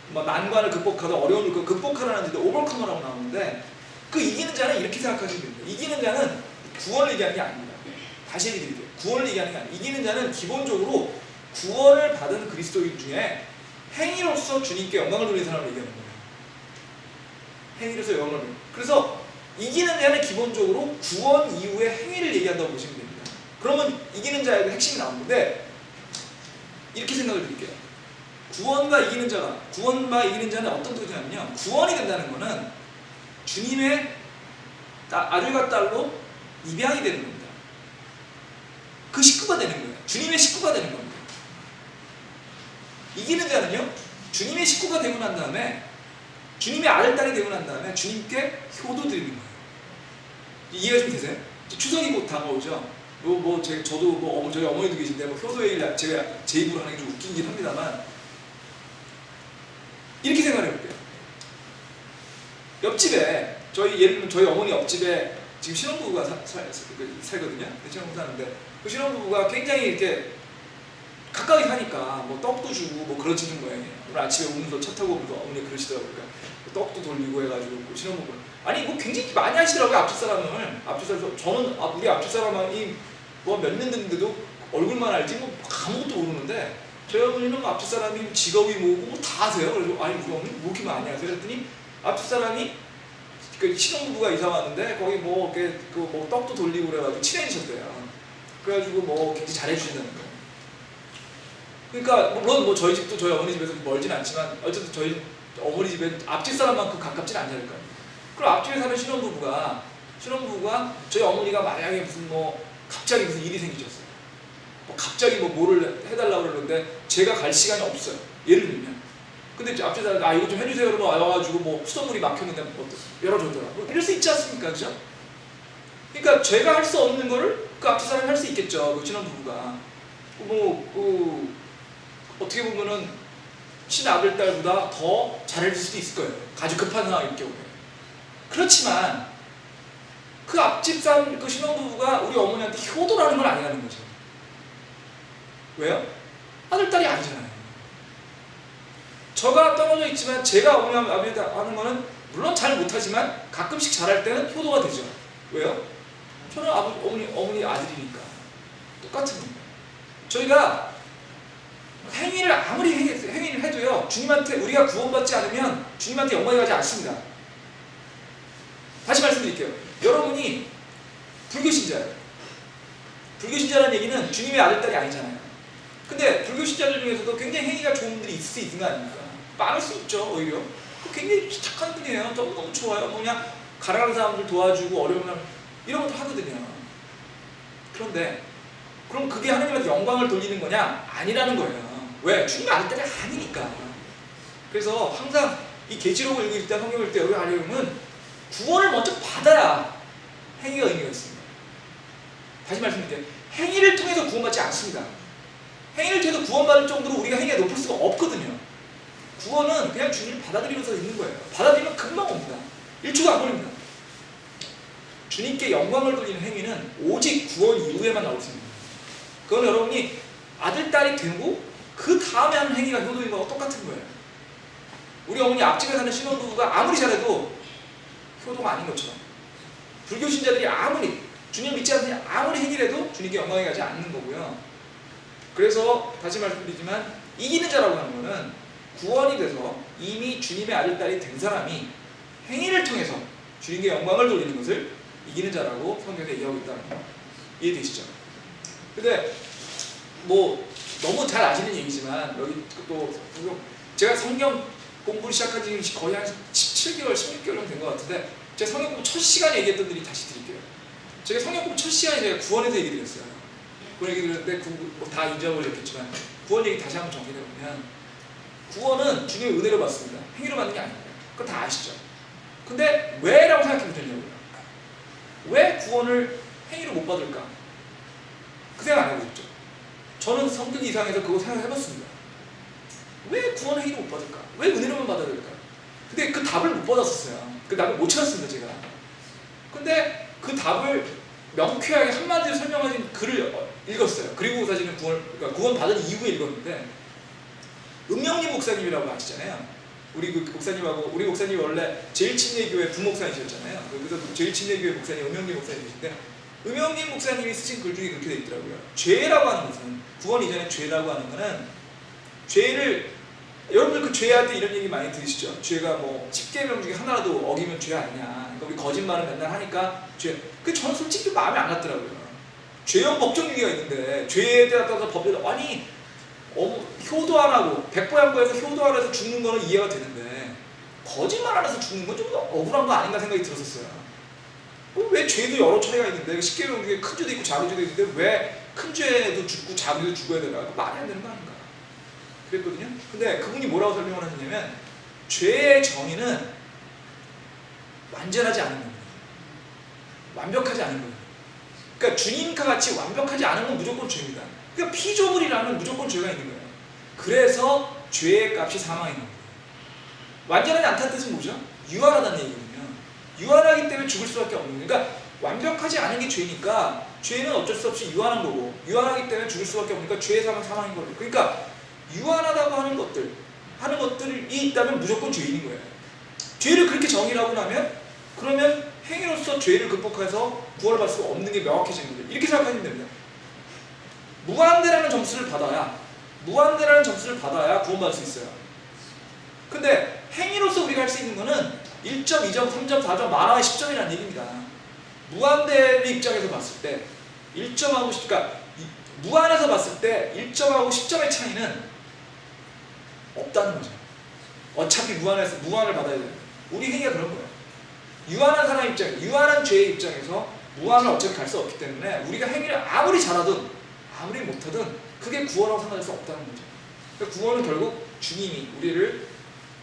뭐 난관을 극복하다 어려움을 극복하라는 뜻도 overcomer라고 나오는데 그 이기는 자는 이렇게 생각하시면 됩니다. 이기는 자는 구원을 얘기하는 게 아닙니다. 다시 얘기 드릴게요. 구원을 얘기하는 게 아니에요. 이기는 자는 기본적으로 구원을 받은 그리스도인 중에 행위로서 주님께 영광을 돌리는 사람을 얘기하는 거예요. 행위로서 영광을 돌리는. 그래서 이기는 자는 기본적으로 구원 이후의 행위를 얘기한다고 보시면 됩니다. 그러면 이기는 자의 핵심이 나오는데 이렇게 생각을 드릴게요. 구원과 이기는 자는 어떤 뜻이냐면요. 구원이 된다는 것은 주님의 아들과 딸로 입양이 되는 겁니다. 그 식구가 되는 거예요. 주님의 식구가 되는 겁니다. 이기는 자는요. 주님의 식구가 되고 난 다음에 주님의 아들, 딸이 되고 난 다음에 주님께 효도드리는 거예요. 이해가 좀 되세요? 추석이 곧 다가오죠. 저도 저희 어머니도 계신데 효도 얘기를 제가 제 입으로 하는 게 좀 웃기긴 합니다만 이렇게 생각해 볼게요. 옆집에 예를 들면 저희 어머니 옆집에 지금 신혼부부가 살거든요. 신혼부부 사는데 그 신혼부부가 굉장히 이렇게 가까이 사니까 떡도 주고 그러시는 거예요. 오늘 아침에 오면서 차 타고 오면서 어머니 그러시더라고요. 떡도 돌리고 해가지고 신혼부부 아니 굉장히 많이 하시더라고요. 앞집사람을 저는 우리 앞집사람이 몇 년 됐는데도 얼굴만 알지 아무것도 모르는데 저희 어머니는 앞집사람이 직업이 뭐고 다 아세요. 그래서 아니 우리 어머니 뭐 이렇게 많이 하세요? 그랬더니 앞집사람이 신혼부부가 이사 왔는데 거기 떡도 돌리고 그래가지고 친해지셨대요. 그래가지고 굉장히 잘해주신다는 거예요. 그러니까 물론 저희 집도 저희 어머니 집에서 멀진 않지만 어쨌든 저희 어머니 집에 앞집 사람만큼 가깝진 않냐니까요. 그럼 앞집에 사는 신혼부부가 저희 어머니가 만약에 갑자기 무슨 일이 생기셨어요. 갑자기 뭐를 해달라고 그러는데 제가 갈 시간이 없어요. 예를 들면. 근데 앞집 사람이 이거 좀 해주세요. 그러면 와가지고 수돗물이 막혔는데 열어줬더라고. 이럴 수 있지 않습니까? 그죠? 그러니까 제가 할 수 없는 거를 그 앞집 사람이 할 수 있겠죠. 그 신혼부부가. 어떻게 보면은 친아들 딸보다 더 잘해줄 수도 있을 거예요. 아주 급한 상황일 경우에. 그렇지만 그 앞집 사람 그 신혼부부가 우리 어머니한테 효도라는 걸 아니라는 거죠. 왜요? 아들 딸이 아니잖아요. 저가 떨어져 있지만 제가 어머니 아버지한테 하는 거는 물론 잘 못하지만 가끔씩 잘할 때는 효도가 되죠. 왜요? 저는 어머니 아들이니까 똑같은 겁니다. 저희가 행위를 아무리 행위를 해도요 주님한테 우리가 구원받지 않으면 주님한테 영광이 가지 않습니다. 다시 말씀드릴게요. 여러분이 불교신자예요. 불교신자라는 얘기는 주님의 아들 딸이 아니잖아요. 근데 불교신자들 중에서도 굉장히 행위가 좋은 분들이 있을 수 있는 거 아닙니까? 많을 수 있죠. 오히려 굉장히 착한 분이에요. 너무 좋아요. 그냥 가난한 사람들 도와주고 어려운 사람 이런 것도 하거든요. 그런데 그럼 그게 하나님한테 영광을 돌리는 거냐? 아니라는 거예요. 왜? 주님의 아들 딸이 아니니까. 그래서 항상 이 계시록을 읽을 때 성경을 읽을 때 여기 하려면 구원을 먼저 받아야 행위가 의미가 있습니다. 다시 말씀드릴게요. 행위를 통해서 구원받지 않습니다. 행위를 통해서 구원받을 정도로 우리가 행위가 높을 수가 없거든요. 구원은 그냥 주님을 받아들이면서 있는 거예요. 받아들이면 금방 옵니다. 1초도 안 걸립니다. 주님께 영광을 돌리는 행위는 오직 구원 이후에만 나올 수 있습니다. 그건 여러분이 아들, 딸이 되고 그 다음에 하는 행위가 효도인 거하고 똑같은 거예요. 우리 어머니 앞집에 사는 신혼부부가 아무리 잘해도 효도가 아닌 것처럼 불교 신자들이 아무리 주님 믿지 않는 아무리 행위를 해도 주님께 영광이 가지 않는 거고요. 그래서 다시 말씀드리지만 이기는 자라고 하는 것은 구원이 돼서 이미 주님의 아들, 딸이 된 사람이 행위를 통해서 주님께 영광을 돌리는 것을 이기는 자라고 성경에 얘기하고 있다는 거 이해되시죠? 근데 너무 잘 아시는 얘기지만 여기 또 제가 성경 공부를 시작한 지 거의 한 17개월, 16개월 정도 된 것 같은데 제가 성경 공부 첫 시간에 얘기했던 들이 다시 드릴게요. 제가 성경 공부 첫 시간에 제가 구원에서 얘기 드렸어요. 구원 얘기 드렸는데 다 인정을 했겠지만 구원 얘기 다시 한번 정리해보면 구원은 주님의 은혜로 받습니다. 행위로 받는 게 아닙니다. 그거 다 아시죠? 근데 왜라고 생각해 보셨냐고요. 왜 구원을 행위로 못 받을까? 그 생각 안 해보셨죠? 저는 성격 이상해서 그거 생각해봤습니다. 왜 구원 행위로 못 받을까? 왜 은혜로만 받아야 될까? 근데 그 답을 못 받았었어요. 그 답을 못 찾았습니다, 제가. 근데 그 답을 명쾌하게 한마디로 설명하신 글을 읽었어요. 그리고 사실은 그러니까 구원 받은 이후에 읽었는데, 은명리 목사님이라고 아시잖아요. 우리 그 목사님하고, 우리 목사님이 원래 제일침례교회 부목사님이셨잖아요. 그래서 제일침례교회 목사님 은명리 목사님이신데, 은명리 목사님이 쓰신 글 중에 그렇게 돼 있더라고요. 죄라고 하는 것은, 구원 이전에 죄라고 하는 것은, 죄를, 여러분들 그 죄할 때 이런 얘기 많이 들으시죠? 죄가 뭐 10계명 중에 하나라도 어기면 죄 아니냐. 그러니까 우리 거짓말을 맨날 하니까 죄. 그 저는 솔직히 좀 마음에 안 갔더라고요. 죄형 법정유기가 있는데 죄에 따라서 법대로 아니 효도 안 하고 백보양보에서 효도 안 해서 죽는 거는 이해가 되는데 거짓말 안 해서 죽는 건 좀 억울한 거 아닌가 생각이 들었었어요. 왜 죄도 여러 차이가 있는데 10계명 중에 큰 죄도 있고 작은 죄도 있는데 왜 큰 죄도 죽고 작은 죄도 죽어야 되나? 말이 안 되는 거 아닌가? 그랬거든요. 근데 그분이 뭐라고 설명을 하셨냐면 죄의 정의는 완전하지 않은 겁니다. 완벽하지 않은 겁니다. 그러니까 주님과 같이 완벽하지 않은 건 무조건 죄입니다. 그러니까 피조물이라면 무조건 죄가 있는 거예요. 그래서 죄의 값이 사망인 겁니다. 완전하지 않다는 뜻은 뭐죠? 유한하다는 얘기거든요. 유한하기 때문에 죽을 수밖에 없는 거예요. 그러니까 완벽하지 않은 게 죄니까 죄는 어쩔 수 없이 유한한 거고 유한하기 때문에 죽을 수밖에 없으니까 죄의 사망인 거예요. 그러니까 유한하다고 하는 것들이 있다면 무조건 죄인인 거예요. 죄를 그렇게 정의를 하고 나면 그러면 행위로서 죄를 극복해서 구원을 받을 수가 없는 게 명확해지는 거예요. 이렇게 생각하시면 됩니다. 무한대라는 점수를 받아야 구원받을 수 있어요. 근데 행위로서 우리가 할 수 있는 거는 1점, 2점, 3점, 4점, 만화의 10점이라는 얘기입니다. 무한대의 입장에서 봤을 때 1점하고 10점, 그러니까 무한에서 봤을 때 1점하고 10점의 차이는 없다는 거죠. 어차피 무한을 받아야 돼요. 우리 행위가 그런 거예요. 유한한 사람 유한한 죄의 입장에서 무한을 어차피 갈 수 없기 때문에 우리가 행위를 아무리 잘하든 아무리 못하든 그게 구원하고 상관할 수 없다는 거죠. 그러니까 구원은 결국 주님이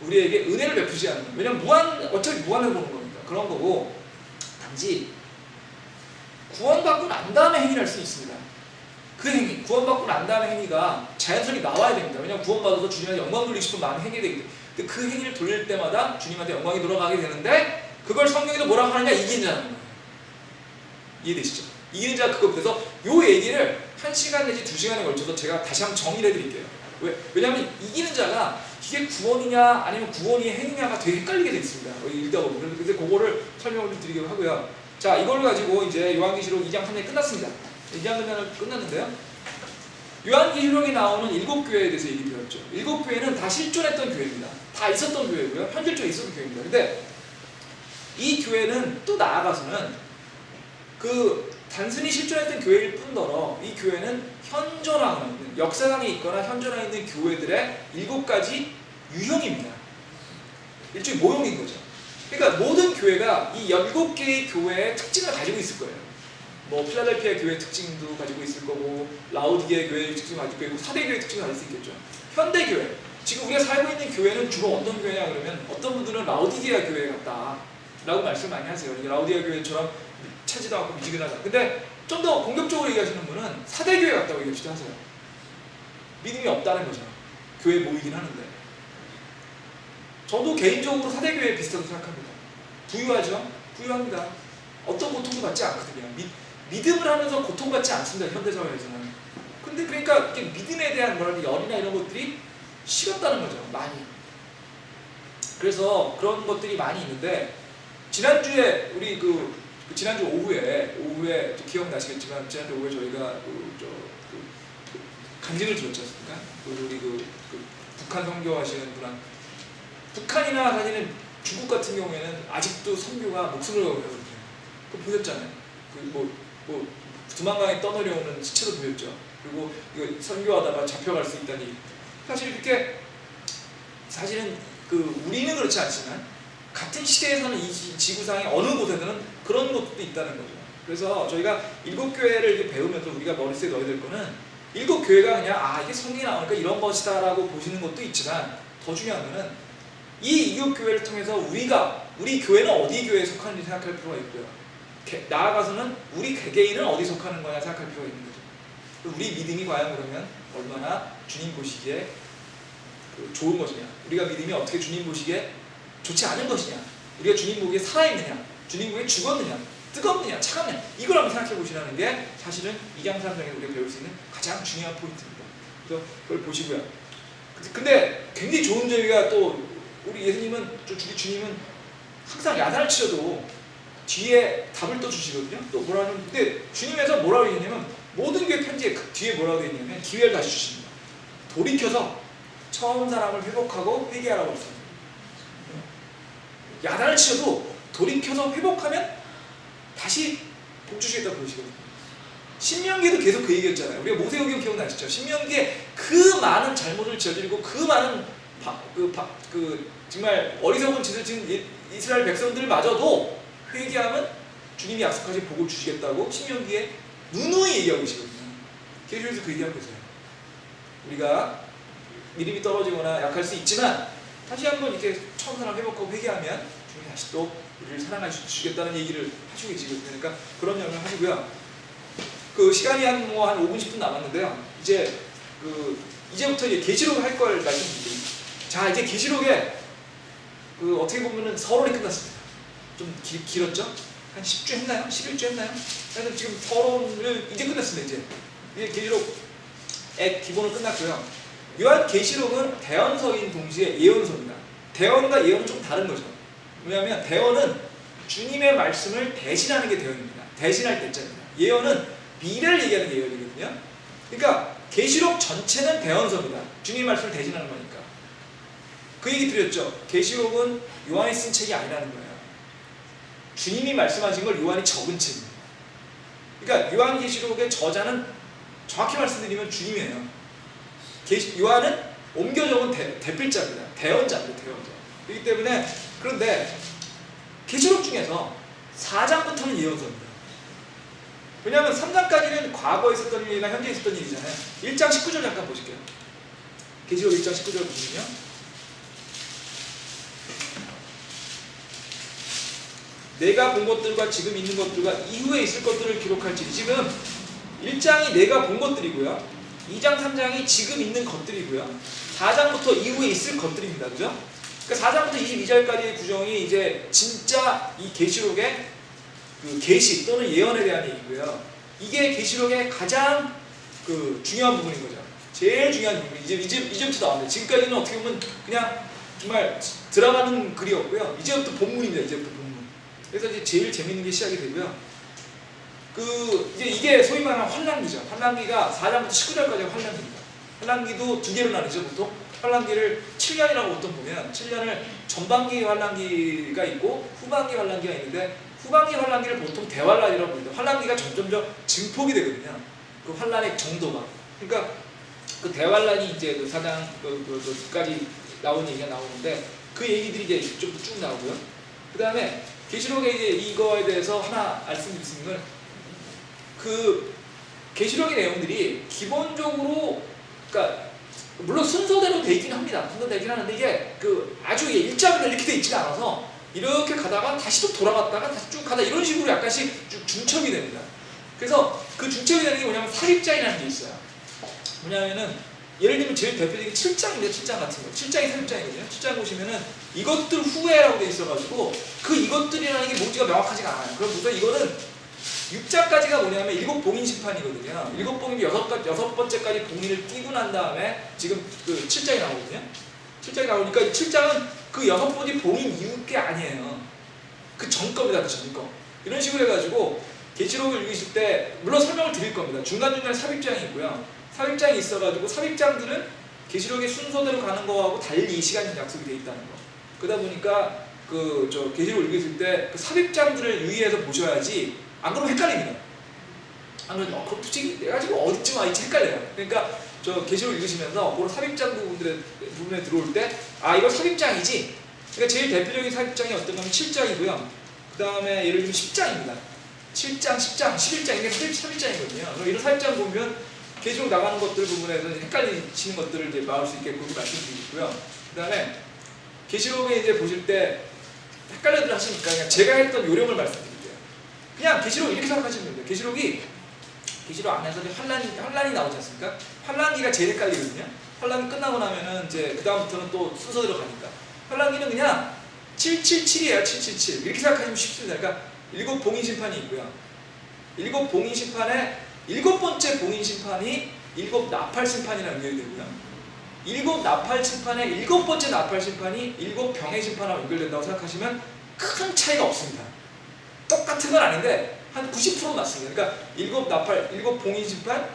우리에게 은혜를 베푸지 않는, 왜냐면 어차피 무한을 보는 거니까 그런 거고, 단지 구원받고 난 다음에 행위를 할 수 있습니다. 그 행위, 구원받고 난 다음에 행위가 자연스럽게 나와야 됩니다. 왜냐면 구원받아서 주님한테 영광 돌리고 싶은 마음이 행위가 되기 때문에. 근데 그 행위를 돌릴 때마다 주님한테 영광이 돌아가게 되는데, 그걸 성경에도 뭐라고 하느냐? 이기는 자라는 거예요. 이해되시죠? 이기는 자가 그거. 그래서 요 얘기를 1시간 내지 2시간에 걸쳐서 제가 다시 한번 정리를 해드릴게요. 왜냐하면 이기는 자가 이게 구원이냐 아니면 구원이 행위냐가 되게 헷갈리게 되어 있습니다. 읽다 보면. 그래서 그거를 설명을 좀 드리려고 하고요. 자, 이걸 가지고 이제 요한계시록 2장 3장이 끝났습니다. 2장 3장은 끝났는데요. 요한계시록에 나오는 7교회에 대해서 얘기 드렸죠. 7교회는 다 실존했던 교회입니다. 다 있었던 교회고요. 현실적으로 있었던 교회입니다. 근데 이 교회는 또 나아가서는 단순히 실존했던 교회일 뿐더러 이 교회는 현존하고 있는, 역사상에 있거나 현존하고 있는 교회들의 7가지 유형입니다. 일종의 모형인 거죠. 그러니까 모든 교회가 이 17개의 교회의 특징을 가지고 있을 거예요. 뭐 필라델피아 교회의 특징도 가지고 있을 거고, 라우디게아 교회의 특징을 가지고 있고, 사대교회의 특징을 가질 수 있겠죠. 현대교회, 지금 우리가 살고 있는 교회는 주로 어떤 교회냐 그러면 어떤 분들은 라우디게아 교회 같다 라고 말씀 많이 하세요. 라우디게아 교회처럼 차지도 않고 미지근하다. 근데 좀 더 공격적으로 얘기하시는 분은 사대교회 같다고 얘기하시도 하세요. 믿음이 없다는 거죠. 교회에 모이긴 하는데. 저도 개인적으로 사대교회 비슷하다고 생각합니다. 부유하죠? 부유합니다. 어떤 고통도 받지 않거든요. 믿음을 하면서 고통받지 않습니다. 현대사회에서는. 근데 그러니까 믿음에 대한 열이나 이런 것들이 식었다는 거죠. 많이. 그래서 그런 것들이 많이 있는데, 지난주에 우리 지난주 오후에 기억나시겠지만 지난주 오후에 저희가 간증을 들었지 않습니까? 우리 북한 선교하시는 분한, 북한이나 사실은 중국 같은 경우에는 아직도 선교가 목숨을 걸고 하거든요. 그거 보셨잖아요. 두만강에 떠내려오는 시체도 보였죠. 그리고 이거 선교하다가 잡혀갈 수 있다니. 사실 이렇게 사실은 우리는 그렇지 않지만 같은 시대에서는 이 지구상의 어느 곳에서는 그런 것도 있다는 거죠. 그래서 저희가 7교회를 이렇게 배우면서 우리가 머릿속에 넣어야 될 거는 7교회가 그냥 이게 성경에 나오니까 이런 것이다 라고 보시는 것도 있지만, 더 중요한 거는 이 이웃교회를 통해서 우리 교회는 어디 교회에 속하는지 생각할 필요가 있고요. 나아가서는 우리 개개인은 어디 속하는 거냐 생각할 필요가 있는 거죠. 우리 믿음이 과연 그러면 얼마나 주님 보시기에 좋은 것이냐, 우리가 믿음이 어떻게 주님 보시기에 좋지 않은 것이냐, 우리가 주님 보기에 살아있느냐, 주님 보기에 죽었느냐, 뜨겁느냐, 차갑느냐, 이걸 한번 생각해 보시라는 게 사실은 2장 3장에서 우리가 배울 수 있는 가장 중요한 포인트입니다. 그래서 그걸 보시고요. 근데 굉장히 좋은 점이가 또 우리 예수님은, 주님은 항상 야단을 치셔도 뒤에 답을 또 주시거든요. 또 뭐라 하면, 근데 주님에서 뭐라고 했냐면 모든 교회 편지에 뒤에 뭐라고 했냐면 기회를 다시 주십니다. 돌이켜서 처음 사람을 회복하고 회개하라고 했습니다. 야단을 치셔도 돌이켜서 회복하면 다시 복 주시겠다고 그러시거든요. 신명기에도 계속 그 얘기였잖아요. 우리가 모세오경 기억나시죠? 신명기에 그 많은 잘못을 저지르고 그 많은 정말 어리석은 짓을 지은 이스라엘 백성들마저도 회개하면 주님이 약속하신 복을 주시겠다고 신명기에 누누이 얘기하고 계시거든요. 계시록에서 그 얘기하고 있어요. 우리가 믿음이 떨어지거나 약할 수 있지만 다시 한번 이렇게 처음 사람 회복하고 회개하면 주님이 다시 또 우리를 사랑해 주시겠다는 얘기를 하시고 계시거든요. 그러니까 그런 영을 하시고요. 그 시간이 한 5분 10분 남았는데요. 이제부터 이제 계시록을 할 걸 말씀드릴게요. 자, 이제 계시록에 어떻게 보면은 서론이 끝났습니다. 좀 길었죠? 한 10주 했나요? 11주 했나요? 그래서 지금 서론을 이제 끝났습니다. 이제 계시록의 기본은 끝났고요. 요한 계시록은 대언서인 동시에 예언서입니다. 대언과 예언은 좀 다른 거죠. 왜냐하면 대언은 주님의 말씀을 대신하는 게 대언입니다. 대신할 때자입니다. 예언은 미래를 얘기하는 게 예언이거든요. 그러니까 계시록 전체는 대언서입니다. 주님의 말씀을 대신하는 거니까. 그 얘기 드렸죠. 계시록은 요한이 쓴 책이 아니라는 거예요. 주님이 말씀하신 걸 요한이 적은 책입니다. 그러니까 요한계시록의 저자는 정확히 말씀드리면 주님이에요. 요한은 옮겨 적은 대필자입니다. 대언자입니다. 대언자. 그렇기 때문에, 그런데 계시록 중에서 4장부터는 예언서입니다. 왜냐하면 3장까지는 과거에 있었던 일이나 현재 있었던 일이잖아요. 1장 19절 잠깐 보실게요. 계시록 1장 19절 보시면요. 내가 본 것들과 지금 있는 것들과 이후에 있을 것들을 기록할지. 지금 1장이 내가 본 것들이고요. 2장 3장이 지금 있는 것들이고요. 4장부터 이후에 있을 것들입니다. 그죠? 그러니까 4장부터 22절까지의 구정이 이제 진짜 이 계시록의 그 계시 또는 예언에 대한 얘기고요. 이게 계시록의 가장 중요한 부분인 거죠. 제일 중요한 부분. 이제부터 나옵니다. 지금까지는 어떻게 보면 그냥 정말 들어가는 글이었고요. 이제부터 본문입니다. 이제부터 본문. 그래서 이제 제일 재밌는 게 시작이 되고요. 이제 이게 소위 말하는 환란기죠. 환란기가 4장부터 19절까지가 환란기입니다. 환란기도 두 개로 나뉘죠. 보통 환란기를 7년이라고 보통 보면 7년을 전반기 환란기가 있고 후반기 환란기가 있는데, 후반기 환란기를 보통 대환란이라고 부릅니다. 환란기가 점점 증폭이 되거든요. 그 환란의 정도가. 그러니까 그 대환란이 이제 4장까지 나온 얘기가 나오는데, 그 얘기들이 이제 좀 쭉 나오고요. 그 다음에 계시록에 이제 이거에 대해서 하나 말씀드릴 수 있는 건, 계시록의 내용들이 기본적으로, 그러니까 물론 순서대로 돼 있긴 합니다. 순서대로 되긴 하는데, 이게 아주 일자로 이렇게 돼 있지가 않아서 이렇게 가다가 다시 또 돌아갔다가 다시 쭉 가다 이런 식으로 약간씩 중첩이 됩니다. 그래서 그 중첩이 되는 게 뭐냐면 삽입장이라는 게 있어요. 뭐냐면은 예를 들면 제일 대표적인 7장인데, 7장 같은 거 7장이 삽입장이거든요. 7장 보시면은 이것들 후에라고 돼 있어가지고 그 이것들이라는 게 뭔지가 명확하지가 않아요. 그럼 우선 이거는 6장까지가 뭐냐면 일곱 봉인 심판이거든요. 일곱 봉인이 여섯 번째까지 봉인을 끼고 난 다음에 지금 7장이 나오거든요. 7장이 나오니까 7장은 그 여섯 번째 봉인 이후 게 아니에요. 그 전 겁니다. 그 전 거. 이런 식으로 해가지고 계시록을 읽으실 때 물론 설명을 드릴 겁니다. 중간중간에 삽입장이 있고요. 삽입장이 있어가지고 삽입장들은 계시록의 순서대로 가는 거하고 달리 시간이 약속이 돼 있다는 거. 그러다 보니까 계시록을 읽으실 때 그 삽입장들을 유의해서 보셔야지, 안 그러면 헷갈립니다. 안 그러면 솔직히 내가 지금 어디쯤 와 있지 헷갈려요. 그러니까 계시록 읽으시면서 그런 삽입장 부분에 들어올 때 이거 삽입장이지. 그러니까 제일 대표적인 삽입장이 어떤 거면 7장이고요. 그 다음에 예를 들면 10장입니다. 7장, 10장, 11장 이게 삽입장이거든요. 그럼 이런 삽입장 보면 계시록 나가는 것들 부분에서 헷갈리시는 것들을 이제 막을 수 있게 그렇게 말씀드리고요. 그 다음에 계시록에 이제 보실 때 헷갈려들 하시니까 그냥 제가 했던 요령을 말씀드릴게요. 그냥 계시록 이렇게 생각하시면 됩니다. 계시록 안에서 환란이 나오지 않습니까? 환란기가 제일 헷갈리거든요. 환란이 끝나고 나면은 이제 그 다음부터는 또 순서대로 가니까 환란기는 그냥 777이에요. 777 이렇게 생각하시면 쉽습니다. 그러니까 7 봉인 심판이 있고요. 7 봉인 심판에 7번째 봉인 심판이 7 나팔 심판이랑 연결이 되고요. 7 나팔 심판에 7번째 나팔 심판이 7 병의 심판하고 연결된다고 생각하시면 큰 차이가 없습니다. 똑같은 건 아닌데 한 90% 맞습니다. 그러니까 7 봉인 심판,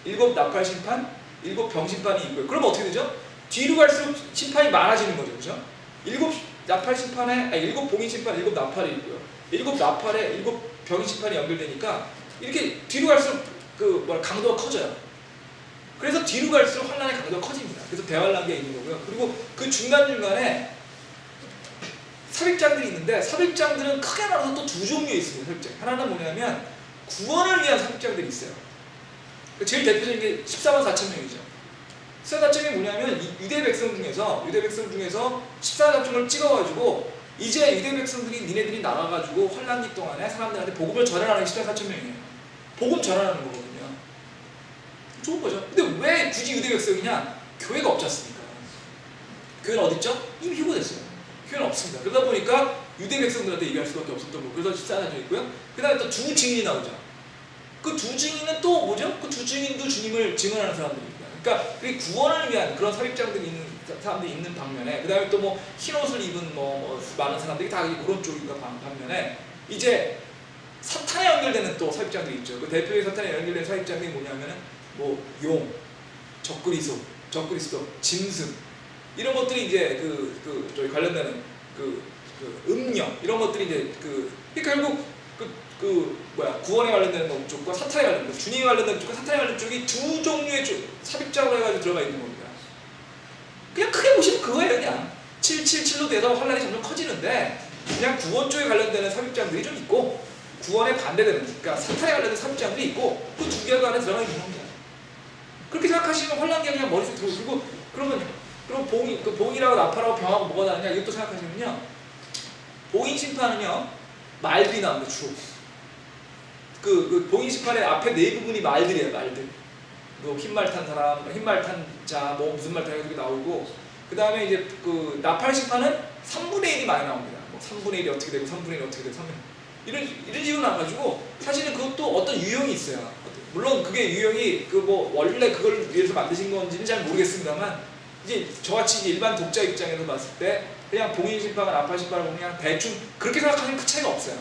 7 나팔 심판, 7 병 심판이 있고요. 그럼 어떻게 되죠? 뒤로 갈수록 심판이 많아지는 거죠. 그죠? 7 나팔 심판에, 7 봉인 심판, 7 나팔이 있고요. 7 나팔에 7 병인 심판이 연결되니까 이렇게 뒤로 갈수록 강도가 커져요. 그래서 뒤로 갈수록 환란의 강도가 커집니다. 그래서 대환란기가 있는 거고요. 그리고 그 중간중간에 삽입장들이 있는데 삽입장들은 크게 나눠서 또 두 종류에 있습니다. 삽입장. 하나는 뭐냐면 구원을 위한 삽입장들이 있어요. 제일 대표적인 게 14만 4천 명이죠. 14만 4천 명이 뭐냐면 유대 백성 중에서 14만 4천을 찍어가지고 이제 유대 백성들이 니네들이 나가가지고 환란기 동안에 사람들한테 복음을 전하는 14만 4천 명이에요. 복음 전하는 거거든요. 좋은 거죠. 근데 왜 굳이 유대 백성이냐? 교회가 없지 않습니까? 교회는 어디 있죠? 이미 휴고됐어요. 교회는 없습니다. 그러다 보니까 유대 백성들한테 얘기할 수밖에 없었던 거고 그래서 14장 있고요. 그 다음에 또 두 증인이 나오죠. 그 두 증인은 또 뭐죠? 그 두 증인도 주님을 증언하는 사람들입니다. 그러니까 그 구원을 위한 그런 삽입장들이 있는 사람들이 있는 반면에 그 다음에 또 뭐 흰옷을 입은 많은 사람들이 다 그런 쪽인가 반면에 이제 사탄에 연결되는 또 삽입장들이 있죠. 그 대표의 사탄에 연결된 삽입장들이 뭐냐면은 용, 적그리스도, 짐승 이런 것들이 이제 저희 관련되는 음력 이런 것들이 이제 그러니까 결국 구원에 관련되는 쪽과 사탄에 관련된 주님에 관련된 쪽과 사탄에 관련된 쪽이 두 종류의 삽입장으로 해가지고 들어가 있는 겁니다. 그냥 크게 보시면 그거예요. 그냥 777로 돼서 환란이 점점 커지는데 그냥 구원 쪽에 관련되는 삽입장들이 좀 있고 구원에 반대되는 그러니까 사탄에 관련된 삽입장들이 있고 그 두 개가 안에 들어가 있는 겁니다. 그렇게 생각하시면 환란기가 그냥 머릿속에 들어오고 그럼 봉이라고 나팔하고 병하고 뭐가 다르냐 이것도 생각하시면요. 봉인 심판은요 말들이 나옵니다. 주로 그 봉인 심판의 앞에 네 부분이 말들이에요. 말들 흰말 탄 사람, 흰말 탄 자, 무슨 말 탄 이렇게 나오고 그 다음에 이제 그 나팔 심판은 3분의 1이 많이 나옵니다. 3분의 1이 어떻게 되고 3분의 1이 어떻게 되고 3분의 1 이런 식으로 나와가지고 사실은 그것도 어떤 유형이 있어요. 물론 그게 유형이 원래 그걸 위해서 만드신 건지는 잘 모르겠습니다만 이제 저같이 일반 독자 입장에서 봤을 때 그냥 봉인 심판과 나팔 심판을 보면 그냥 대충 그렇게 생각하면 큰 차이가 없어요.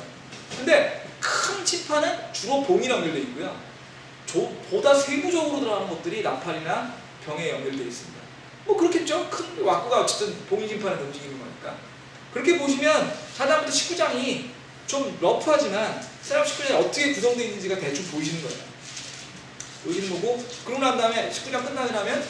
근데 큰 심판은 주로 봉이 연결되어 있고요. 보다 세부적으로 들어가는 것들이 나팔이나 병에 연결되어 있습니다. 뭐 그렇겠죠. 큰 왁구가 어쨌든 봉인 심판을 움직이는 거니까. 그렇게 보시면 4장부터 19장이 좀 러프하지만 사람 19장이 어떻게 구성되어 있는지가 대충 보이시는 거예요. 보이시는 거고 그러고 난 다음에 19장 끝나고 나면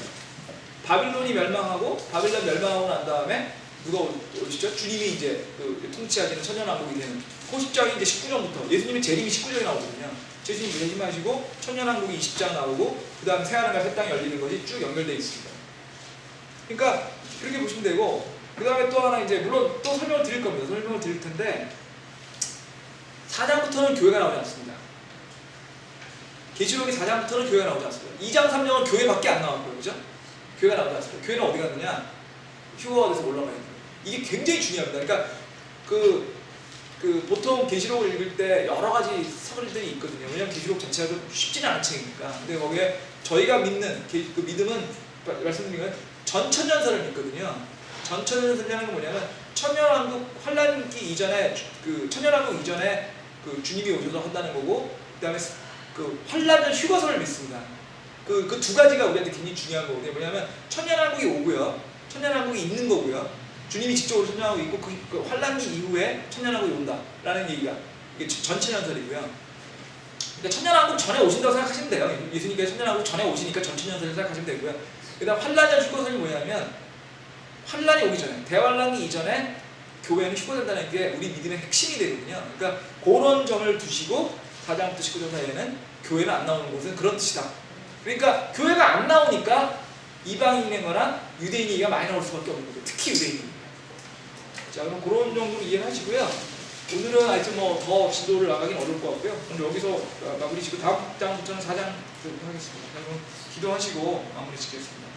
바빌론이 멸망하고 바빌론 멸망하고 난 다음에 누가 오시죠? 주님이 이제 통치하시는 천년왕국이 되는 그 10장이 이제 19장부터 예수님의 재림이 19장에 나오거든요. 예수님이 재림하시고 천년왕국이 20장 나오고 그 다음 새하늘과 새 땅이 열리는 것이 쭉 연결되어 있습니다. 그러니까 그렇게 보시면 되고 그 다음에 또 하나 이제 물론 또 설명을 드릴 겁니다. 설명을 드릴 텐데 4장부터는 교회가 나오지 않습니다. 계시록이 4장부터는 교회가 나오지 않습니다. 2장, 3장은 교회밖에 안 나왔고요. 그죠? 교회가 나오지 않습니다. 교회는 어디 갔느냐? 휴거가 돼서 올라가 있는 거예요. 이게 굉장히 중요합니다. 그러니까 보통 계시록을 읽을 때 여러 가지 서술들이 있거든요. 왜냐하면 계시록 자체가 좀 쉽지는 않은 책이니까. 근데 거기에 저희가 믿는 그 믿음은 말씀드린 건 전천년설을 믿거든요. 전천년설이라는 건 뭐냐면 천년왕국 환란기 이전에 천년왕국 이전에 주님이 오셔서 한다는 거고 그다음에 환란전 휴거설을 믿습니다. 그 두 가지가 우리한테 굉장히 중요한 거거든요. 뭐냐면 천년왕국이 오고요. 천년왕국이 있는 거고요. 주님이 직접 천년왕국이 있고 그 환란기 이후에 천년왕국이 온다라는 얘기가 이게 전천년설이고요. 그러니까 천년왕국 전에 오신다고 생각하시면 돼요. 예수님께서 천년왕국 전에 오시니까 전천년설을 생각하시면 되고요. 그 다음 환란전 휴거설이 뭐냐면 환란이 오기 전에 대환란기 이전에 교회는 휴거된다는 게 우리 믿음의 핵심이 되거든요. 그러니까 그런 점을 두시고 4장부터 19장 사이에는 교회는 안 나오는 곳은 그런 뜻이다. 그러니까 교회가 안 나오니까 이방인의 거나 유대인 얘기가 많이 나올 수밖에 없는 거죠. 특히 유대인. 자, 그럼 그런 정도로 이해를 하시고요. 오늘은 하여튼 뭐 더 진도를 나가긴 어려울 것 같고요. 오늘 여기서 마무리 짓고 다음 장부터는 4장 하겠습니다. 그럼 기도하시고 마무리 짓겠습니다.